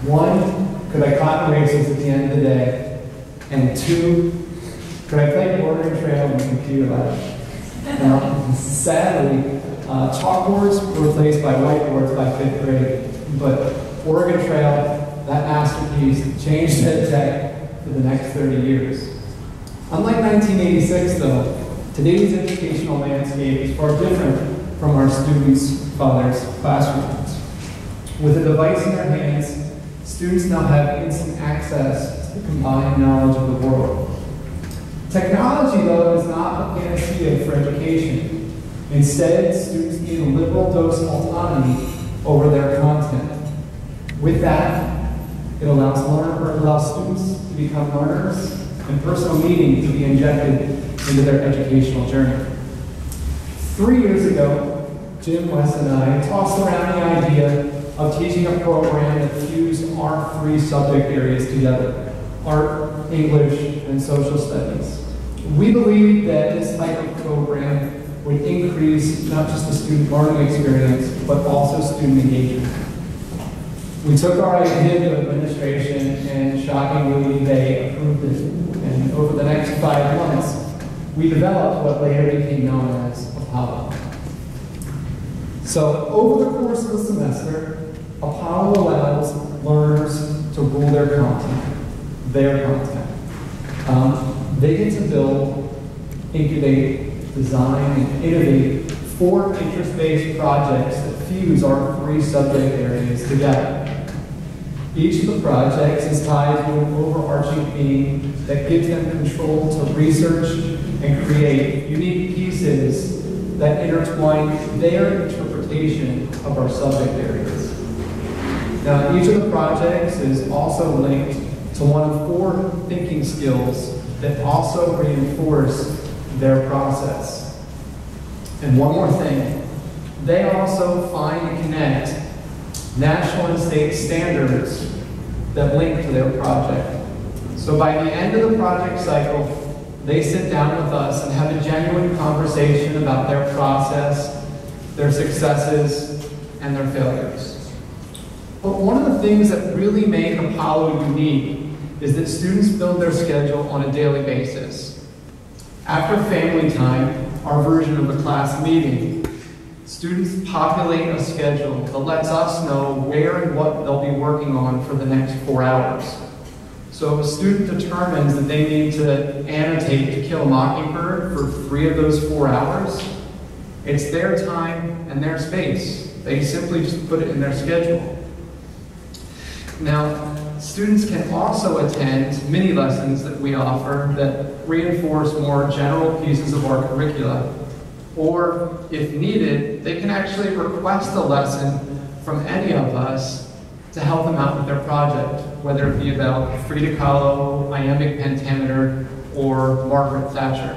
1, could I climb races at the end of the day? And 2, could I play Oregon Trail in the computer lab? Now, sadly, chalkboards were replaced by whiteboards by 5th grade, but Oregon Trail, that masterpiece, changed ed tech for the next 30 years. Unlike 1986, though, today's educational landscape is far different from our students' fathers' classrooms. With a device in their hands, students now have instant access to the combined knowledge of the world. Technology, though, is not a panacea for education. Instead, students need a liberal dose of autonomy over their content. With that, it allows students to become learners and personal meaning to be injected into their educational journey. 3 years ago, Jim, Wes, and I tossed around the idea of teaching a program that fused our 3 subject areas together: art, English, and social studies. We believe that this type of program would increase not just the student learning experience, but also student engagement. We took our idea to administration, and shockingly, they approved it. And over the next 5 months, we developed what later became known as Apollo. So over the course of the semester, Apollo allows learners to rule their content. They get to build, incubate, design, and innovate 4 interest-based projects that fuse our 3 subject areas together. Each of the projects is tied to an overarching theme that gives them control to research and create unique pieces that intertwine their interpretation of our subject areas. Now, each of the projects is also linked to one of 4 thinking skills that also reinforce their process. And one more thing, they also find and connect national and state standards that link to their project. So by the end of the project cycle, they sit down with us and have a genuine conversation about their process, their successes, and their failures. But one of the things that really make Apollo unique is that students build their schedule on a daily basis. After family time, our version of a class meeting, students populate a schedule that lets us know where and what they'll be working on for the next 4 hours. So if a student determines that they need to annotate To Kill a Mockingbird for 3 of those 4 hours, it's their time and their space. They simply just put it in their schedule. Now, students can also attend mini lessons that we offer that reinforce more general pieces of our curricula. Or, if needed, they can actually request a lesson from any of us to help them out with their project, whether it be about Frida Kahlo, iambic pentameter, or Margaret Thatcher.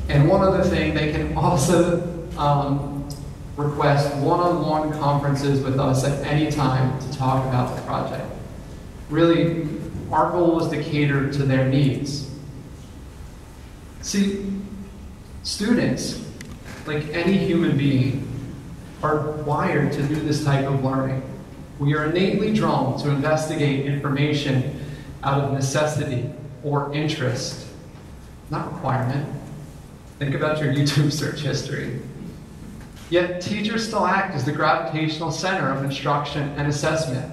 And one other thing, they can also request one-on-one conferences with us at any time to talk about the project. Really, our goal is to cater to their needs. See, students, like any human being, are wired to do this type of learning. We are innately drawn to investigate information out of necessity or interest, not requirement. Think about your YouTube search history. Yet teachers still act as the gravitational center of instruction and assessment.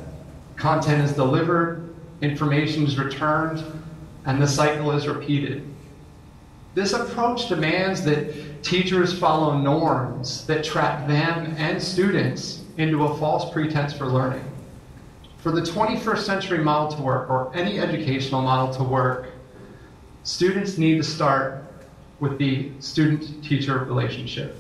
Content is delivered, information is returned, and the cycle is repeated. This approach demands that teachers follow norms that trap them and students into a false pretense for learning. For the 21st century model to work, or any educational model to work, students need to start with the student-teacher relationship.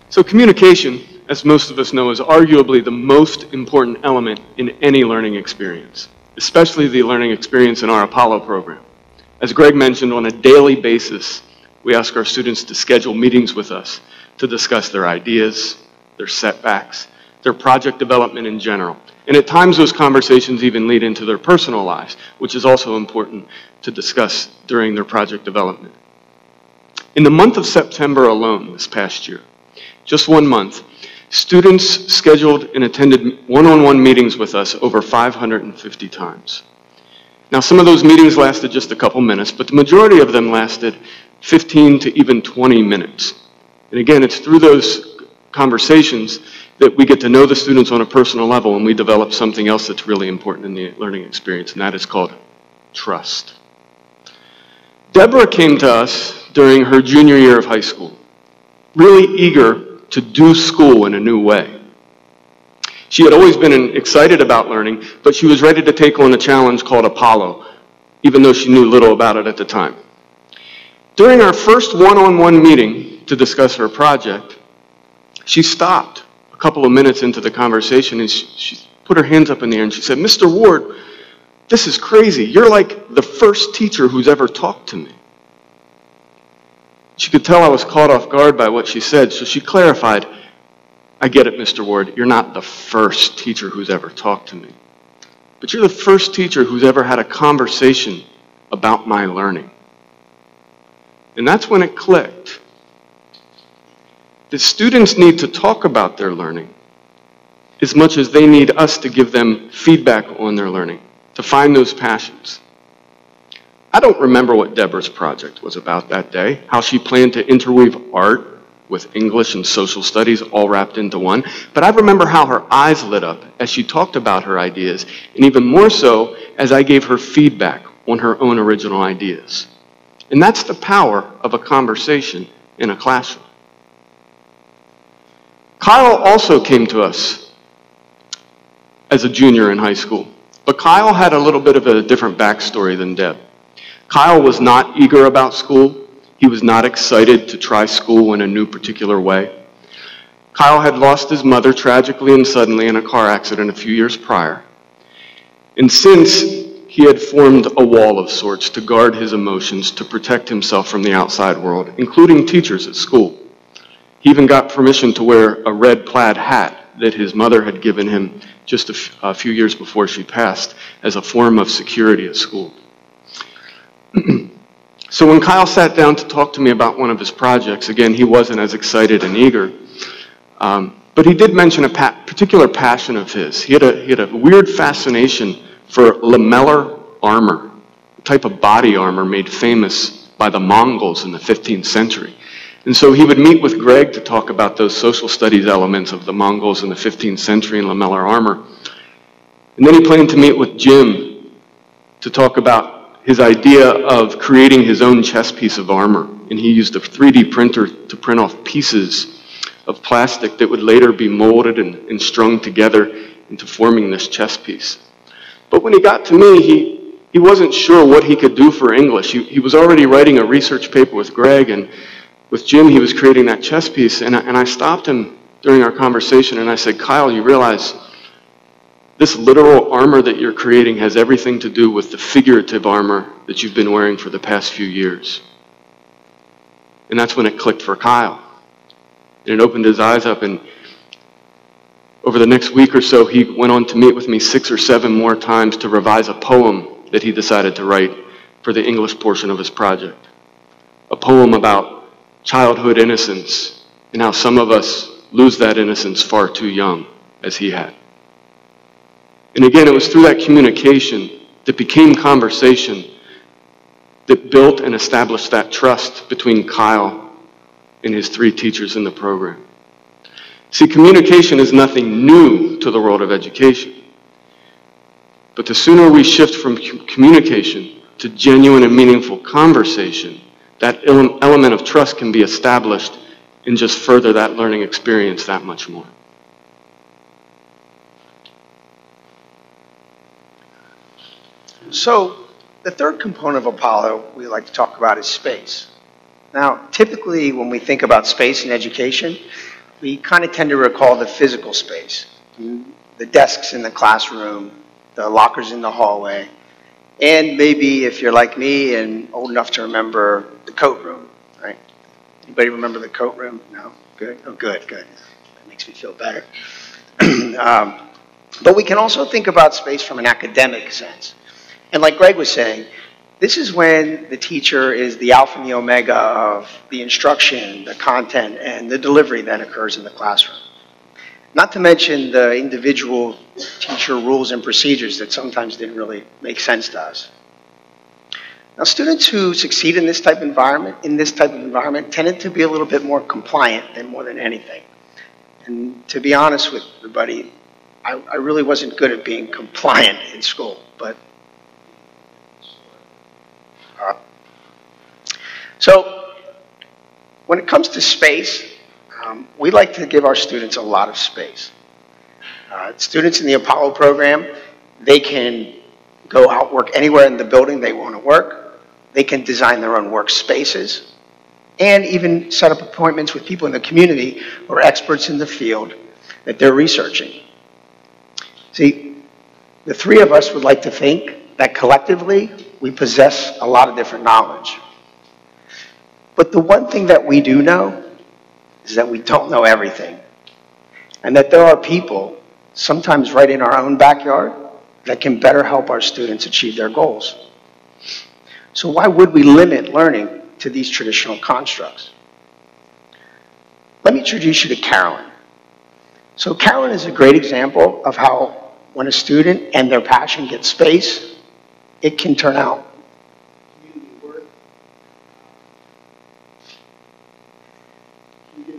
So communication, as most of us know, is arguably the most important element in any learning experience, especially the learning experience in our Apollo program. As Greg mentioned, on a daily basis, we ask our students to schedule meetings with us to discuss their ideas, their setbacks, their project development in general. And at times those conversations even lead into their personal lives, which is also important to discuss during their project development. In the month of September alone this past year, just 1 month, Students scheduled and attended one-on-one meetings with us over 550 times. Now, some of those meetings lasted just a couple minutes, but the majority of them lasted 15 to even 20 minutes. And again, it's through those conversations that we get to know the students on a personal level, and we develop something else that's really important in the learning experience, and that is called trust. Deborah came to us during her junior year of high school, really eager to do school in a new way. She had always been excited about learning, but she was ready to take on a challenge called Apollo, even though she knew little about it at the time. During our first one-on-one meeting to discuss her project, she stopped a couple of minutes into the conversation and she put her hands up in the air and she said, "Mr. Ward, this is crazy. You're like the first teacher who's ever talked to me." She could tell I was caught off guard by what she said, so she clarified, "I get it, Mr. Ward. You're not the first teacher who's ever talked to me. But you're the first teacher who's ever had a conversation about my learning." And that's when it clicked. The students need to talk about their learning as much as they need us to give them feedback on their learning, to find those passions. I don't remember what Deborah's project was about that day, how she planned to interweave art with English and social studies all wrapped into one, but I remember how her eyes lit up as she talked about her ideas, and even more so as I gave her feedback on her own original ideas. And that's the power of a conversation in a classroom. Kyle also came to us as a junior in high school, but Kyle had a little bit of a different backstory than Deb. Kyle was not eager about school. He was not excited to try school in a new particular way. Kyle had lost his mother tragically and suddenly in a car accident a few years prior. And since he had formed a wall of sorts to guard his emotions, to protect himself from the outside world, including teachers at school. He even got permission to wear a red plaid hat that his mother had given him just a few years before she passed as a form of security at school. So when Kyle sat down to talk to me about one of his projects, again, he wasn't as excited and eager, but he did mention a particular passion of his. He had a weird fascination for lamellar armor, a type of body armor made famous by the Mongols in the 15th century. And so he would meet with Greg to talk about those social studies elements of the Mongols in the 15th century and lamellar armor. And then he planned to meet with Jim to talk about his idea of creating his own chess piece of armor. And he used a 3D printer to print off pieces of plastic that would later be molded and strung together into forming this chess piece. But when he got to me, he wasn't sure what he could do for English. He was already writing a research paper with Greg, and with Jim, he was creating that chess piece. And I stopped him during our conversation, and I said, "Kyle, you realize this literal armor that you're creating has everything to do with the figurative armor that you've been wearing for the past few years." And that's when it clicked for Kyle. And it opened his eyes up, and over the next week or so, he went on to meet with me 6 or 7 more times to revise a poem that he decided to write for the English portion of his project. A poem about childhood innocence and how some of us lose that innocence far too young, as he had. And again, it was through that communication that became conversation that built and established that trust between Kyle and his 3 teachers in the program. See, communication is nothing new to the world of education. But the sooner we shift from communication to genuine and meaningful conversation, that element of trust can be established and just further that learning experience that much more. So, the third component of Apollo we like to talk about is space. Now, typically when we think about space in education, we kind of tend to recall the physical space, the desks in the classroom, the lockers in the hallway, and maybe if you're like me and old enough to remember the coat room, right? Anybody remember the coat room? No? Good? Oh, good, good. That makes me feel better. But we can also think about space from an academic sense. And like Greg was saying, this is when the teacher is the alpha and the omega of the instruction, the content, and the delivery that occurs in the classroom. Not to mention the individual teacher rules and procedures that sometimes didn't really make sense to us. Now, students who succeed in this type of environment, tended to be a little bit more compliant than more than anything. And to be honest with everybody, I really wasn't good at being compliant in school, but so when it comes to space, we like to give our students a lot of space. Students in the Apollo program, they can go out, work anywhere in the building they want to work. They can design their own workspaces and even set up appointments with people in the community who are experts in the field that they're researching. See, the three of us would like to think that collectively we possess a lot of different knowledge. But the one thing that we do know is that we don't know everything. And that there are people, sometimes right in our own backyard, that can better help our students achieve their goals. So why would we limit learning to these traditional constructs? Let me introduce you to Carolyn. So Carolyn is a great example of how when a student and their passion get space, it can turn out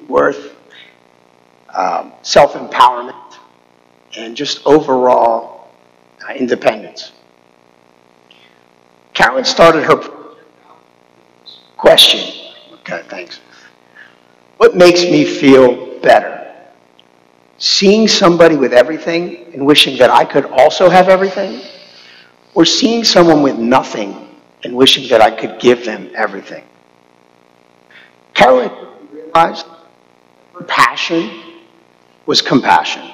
worth, self-empowerment, and just overall independence. Carolyn started her question. Okay, thanks. What makes me feel better? Seeing somebody with everything and wishing that I could also have everything? Or seeing someone with nothing and wishing that I could give them everything? Carolyn realized her passion was compassion.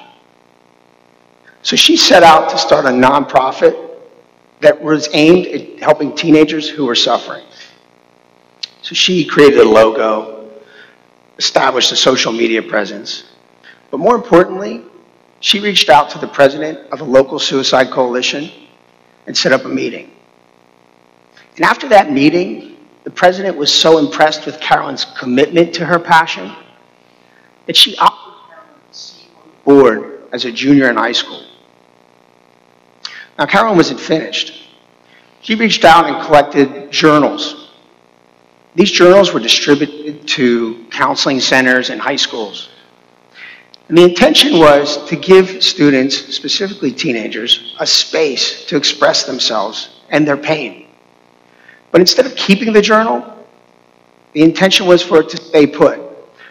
So she set out to start a nonprofit that was aimed at helping teenagers who were suffering. So she created a logo, established a social media presence, but more importantly, she reached out to the president of a local suicide coalition and set up a meeting. And after that meeting, the president was so impressed with Carolyn's commitment to her passion that she offered Carolyn a seat on the board as a junior in high school. Now, Carolyn wasn't finished. She reached out and collected journals. These journals were distributed to counseling centers and high schools. And the intention was to give students, specifically teenagers, a space to express themselves and their pain. But instead of keeping the journal, the intention was for it to stay put,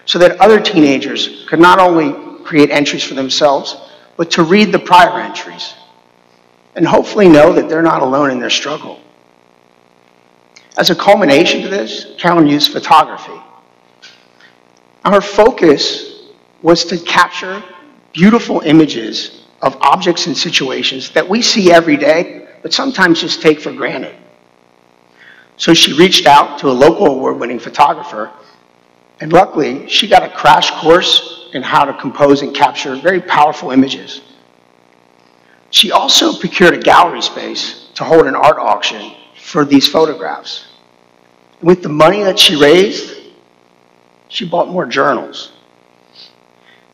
so that other teenagers could not only create entries for themselves, but to read the prior entries and hopefully know that they're not alone in their struggle. As a culmination to this, Carolyn used photography. Her focus was to capture beautiful images of objects and situations that we see every day, but sometimes just take for granted. So she reached out to a local award-winning photographer, and luckily, she got a crash course in how to compose and capture very powerful images. She also procured a gallery space to hold an art auction for these photographs. With the money that she raised, she bought more journals.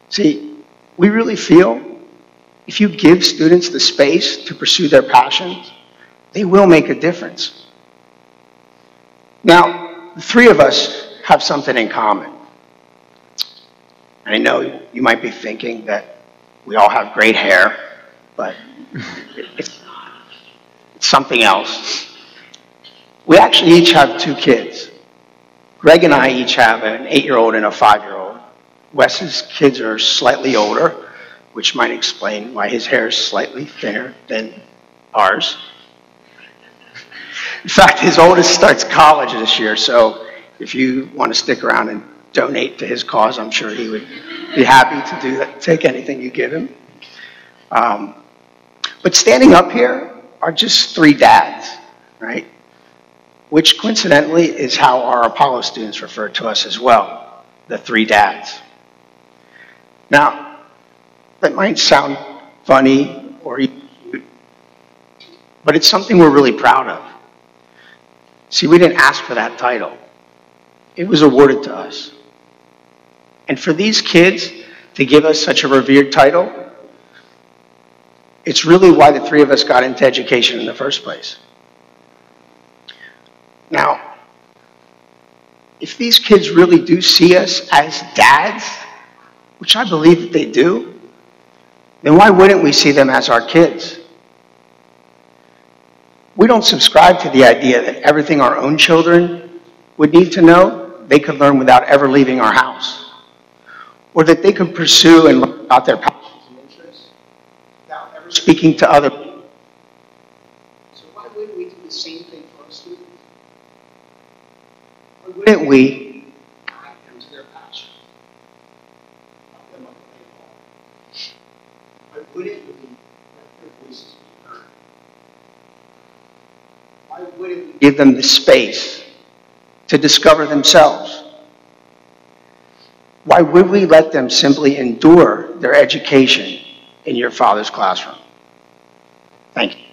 See, we really feel if you give students the space to pursue their passions, they will make a difference. Now, the three of us have something in common. I know you might be thinking that we all have great hair, but it's something else. We actually each have 2 kids. Greg and I each have an 8-year-old and a 5-year-old. Wes's kids are slightly older, which might explain why his hair is slightly thinner than ours. In fact, his oldest starts college this year, so if you want to stick around and donate to his cause, I'm sure he would be happy to do that, take anything you give him. But standing up here are just 3 dads, right? Which coincidentally is how our Apollo students refer to us as well, the 3 dads. Now, that might sound funny or even cute, but it's something we're really proud of. See, we didn't ask for that title. It was awarded to us. And for these kids to give us such a revered title. It's really why the three of us got into education in the first place. Now, if these kids really do see us as dads, which I believe that they do, then why wouldn't we see them as our kids? We don't subscribe to the idea that everything our own children would need to know, they could learn without ever leaving our house. Or that they could pursue and learn about their passions and interests without ever speaking to other people. So why wouldn't we do the same thing for our students? Why wouldn't we guide them to their passion? Help them up the way. Why wouldn't we let their voices be heard? Why wouldn't we give them the space to discover themselves? Why would we let them simply endure their education in your father's classroom? Thank you.